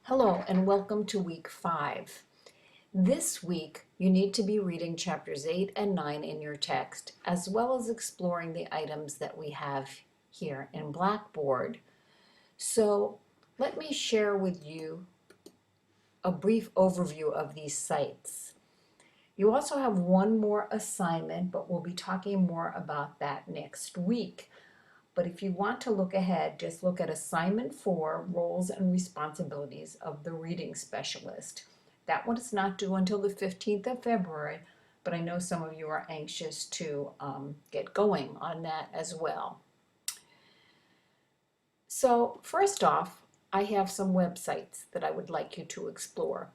Hello and welcome to week 5. This week you need to be reading chapters 8 and 9 in your text, as well as exploring the items that we have here in Blackboard. So let me share with you a brief overview of these sites. You also have one more assignment, but we'll be talking more about that next week. But if you want to look ahead, just look at assignment 4, roles and responsibilities of the reading specialist. That one is not due until the 15th of February, but I know some of you are anxious to get going on that as well. So first off, I have some websites that I would like you to explore.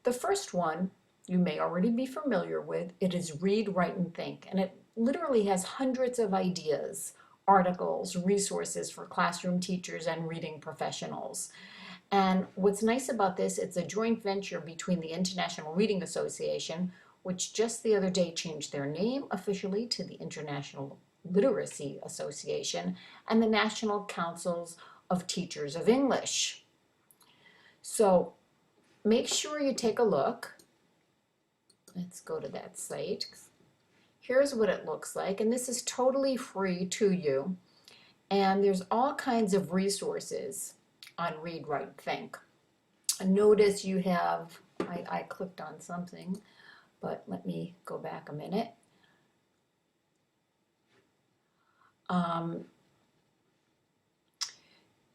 The first one you may already be familiar with. It is Read, Write, and Think, and it literally has hundreds of ideas, articles, resources for classroom teachers and reading professionals. And what's nice about this, it's a joint venture between the International Reading Association, which just the other day changed their name officially to the International Literacy Association, and the National Councils of Teachers of English. So make sure you take a look. Let's go to that site. Here's what it looks like, and this is totally free to you. And there's all kinds of resources on Read, Write, Think. Notice you have, I clicked on something, but let me go back a minute.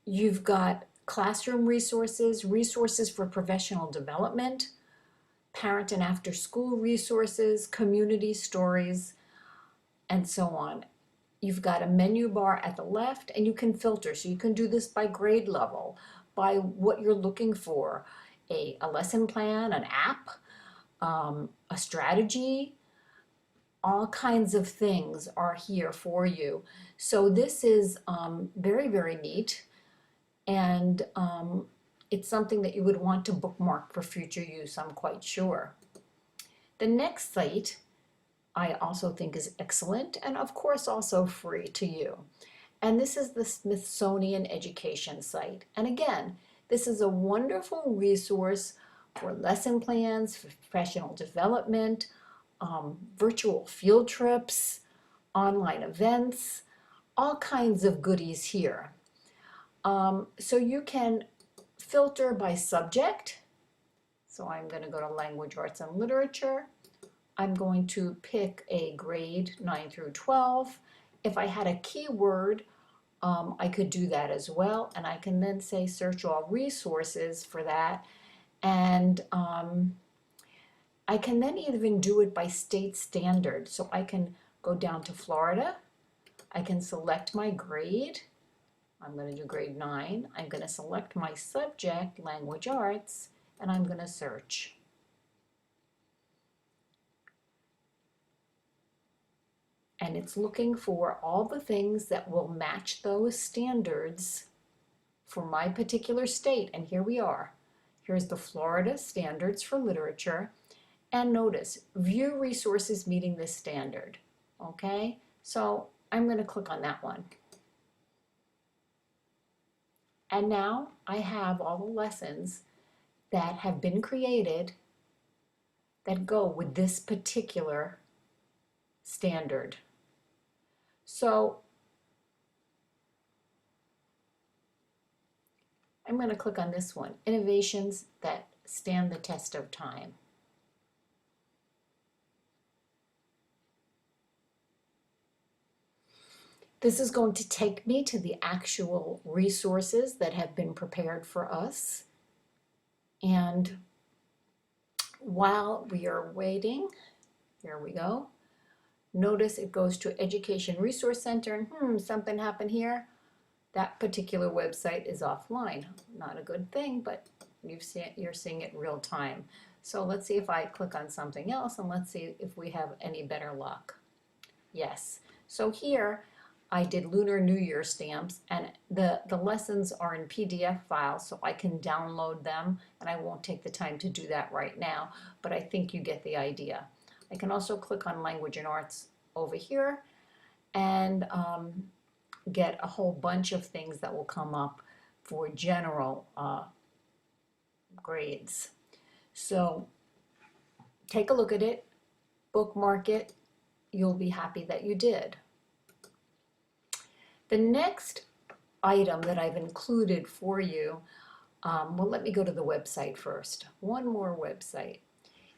You've got classroom resources, resources for professional development, parent and after school resources, community stories, and so on. You've got a menu bar at the left, and you can filter. So you can do this by grade level, by what you're looking for, a lesson plan, an app, a strategy. All kinds of things are here for you. So this is very, very neat, and it's something that you would want to bookmark for future use, I'm quite sure. The next site I also think is excellent, and of course also free to you. And this is the Smithsonian Education site. And again, this is a wonderful resource for lesson plans, for professional development, virtual field trips, online events, all kinds of goodies here. So you can filter by subject. So I'm going to go to Language, Arts, and Literature. I'm going to pick a grade 9 through 12. If I had a keyword, I could do that as well. And I can then say search all resources for that. And I can then even do it by state standard. So I can go down to Florida. I can select my grade. I'm going to do grade 9. I'm going to select my subject, Language Arts, and I'm going to search. And it's looking for all the things that will match those standards for my particular state. And here we are. Here's the Florida Standards for Literature. And notice, view resources meeting this standard. Okay, so I'm going to click on that one. And now I have all the lessons that have been created that go with this particular standard. So I'm going to click on this one, Innovations that Stand the Test of Time. This is going to take me to the actual resources that have been prepared for us. And while we are waiting, here we go. Notice it goes to Education Resource Center, and something happened here. That particular website is offline. Not a good thing, but you're seeing it real time. So let's see if I click on something else, and let's see if we have any better luck. Yes. So here I did Lunar New Year stamps, and the lessons are in PDF files, so I can download them, and I won't take the time to do that right now, but I think you get the idea. I can also click on Language and Arts over here and get a whole bunch of things that will come up for general grades. So take a look at it, bookmark it. You'll be happy that you did. The next item that I've included for you, well, let me go to the website first. One more website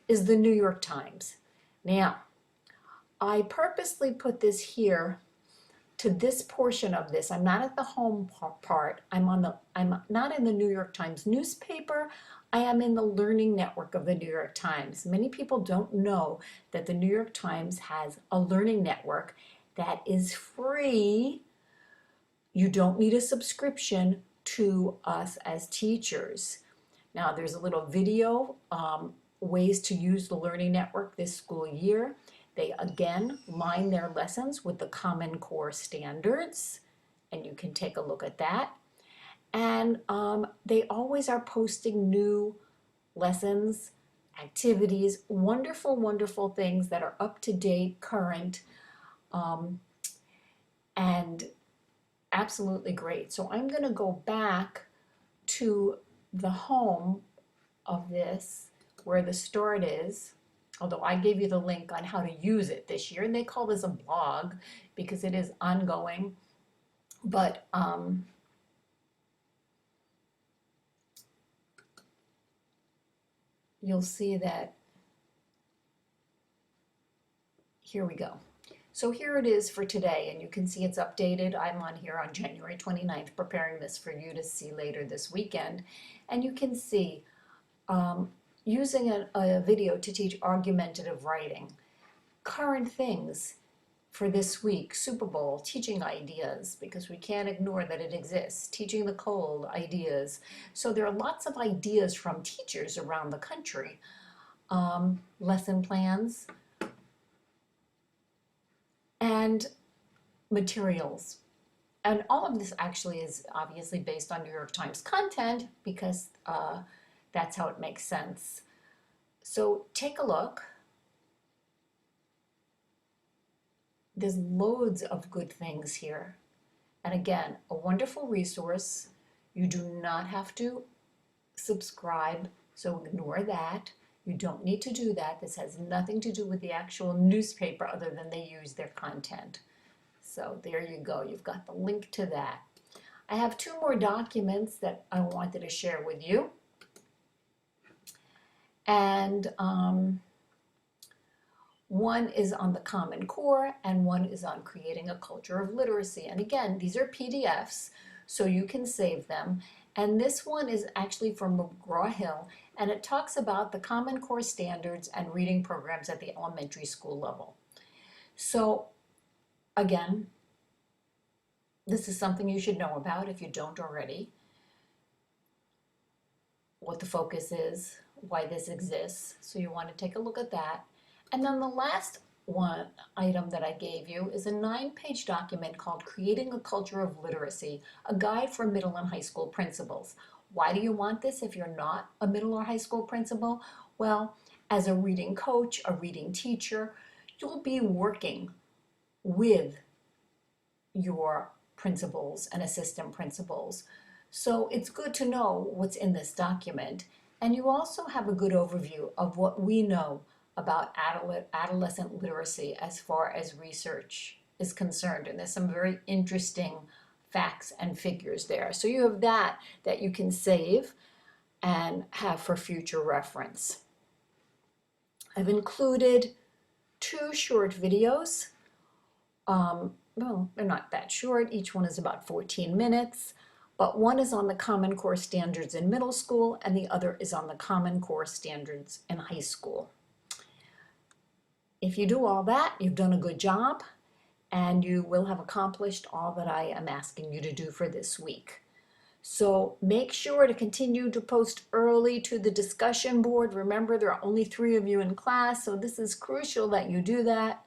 is the New York Times. Now, I purposely put this here to this portion of this. I'm not at the home part. I'm not in the New York Times newspaper. I am in the learning network of the New York Times. Many people don't know that the New York Times has a learning network that is free. You don't need a subscription to us as teachers. Now, there's a little video, ways to use the learning network this school year. They again line their lessons with the Common Core standards, and you can take a look at that. And they always are posting new lessons, activities, wonderful, wonderful things that are up to date, current, and absolutely great. So I'm going to go back to the home of this, where the start is, although I gave you the link on how to use it this year, and they call this a blog because it is ongoing, but you'll see that, here we go. So here it is for today, and you can see it's updated. I'm on here on January 29th, preparing this for you to see later this weekend, and you can see using a video to teach argumentative writing, current things for this week, Super Bowl, teaching ideas, because we can't ignore that it exists, teaching the cold ideas. So there are lots of ideas from teachers around the country, lesson plans, and materials. And all of this actually is obviously based on New York Times content because that's how it makes sense. So take a look. There's loads of good things here. And again, a wonderful resource. You do not have to subscribe, so ignore that. You don't need to do that. This has nothing to do with the actual newspaper other than they use their content. So there you go. You've got the link to that. I have two more documents that I wanted to share with you. And one is on the Common Core and one is on creating a culture of literacy. And again, these are PDFs, so you can save them. And this one is actually from McGraw-Hill, and it talks about the Common Core standards and reading programs at the elementary school level. So again, this is something you should know about if you don't already. What the focus is, why this exists. So you want to take a look at that. And then the last one item that I gave you is a 9-page document called Creating a Culture of Literacy, a guide for middle and high school principals. Why do you want this if you're not a middle or high school principal? Well, as a reading coach, a reading teacher, you'll be working with your principals and assistant principals. So it's good to know what's in this document. And you also have a good overview of what we know about adolescent literacy as far as research is concerned. And there's some very interesting facts and figures there. So you have that you can save and have for future reference. I've included 2 short videos. Well, they're not that short. Each one is about 14 minutes. But one is on the Common Core standards in middle school, and the other is on the Common Core standards in high school. If you do all that, you've done a good job, and you will have accomplished all that I am asking you to do for this week. So make sure to continue to post early to the discussion board. Remember, there are only 3 of you in class, so this is crucial that you do that.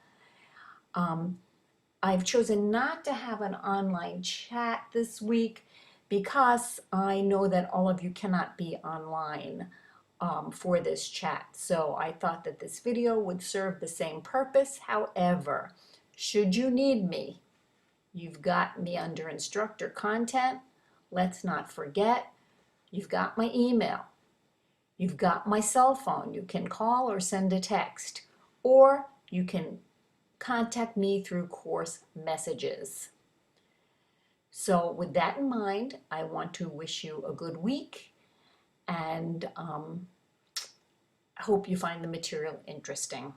I've chosen not to have an online chat this week because I know that all of you cannot be online for this chat. So I thought that this video would serve the same purpose. However, should you need me, you've got me under instructor content. Let's not forget, you've got my email. You've got my cell phone. You can call or send a text, or you can contact me through course messages. So with that in mind, I want to wish you a good week, and hope you find the material interesting.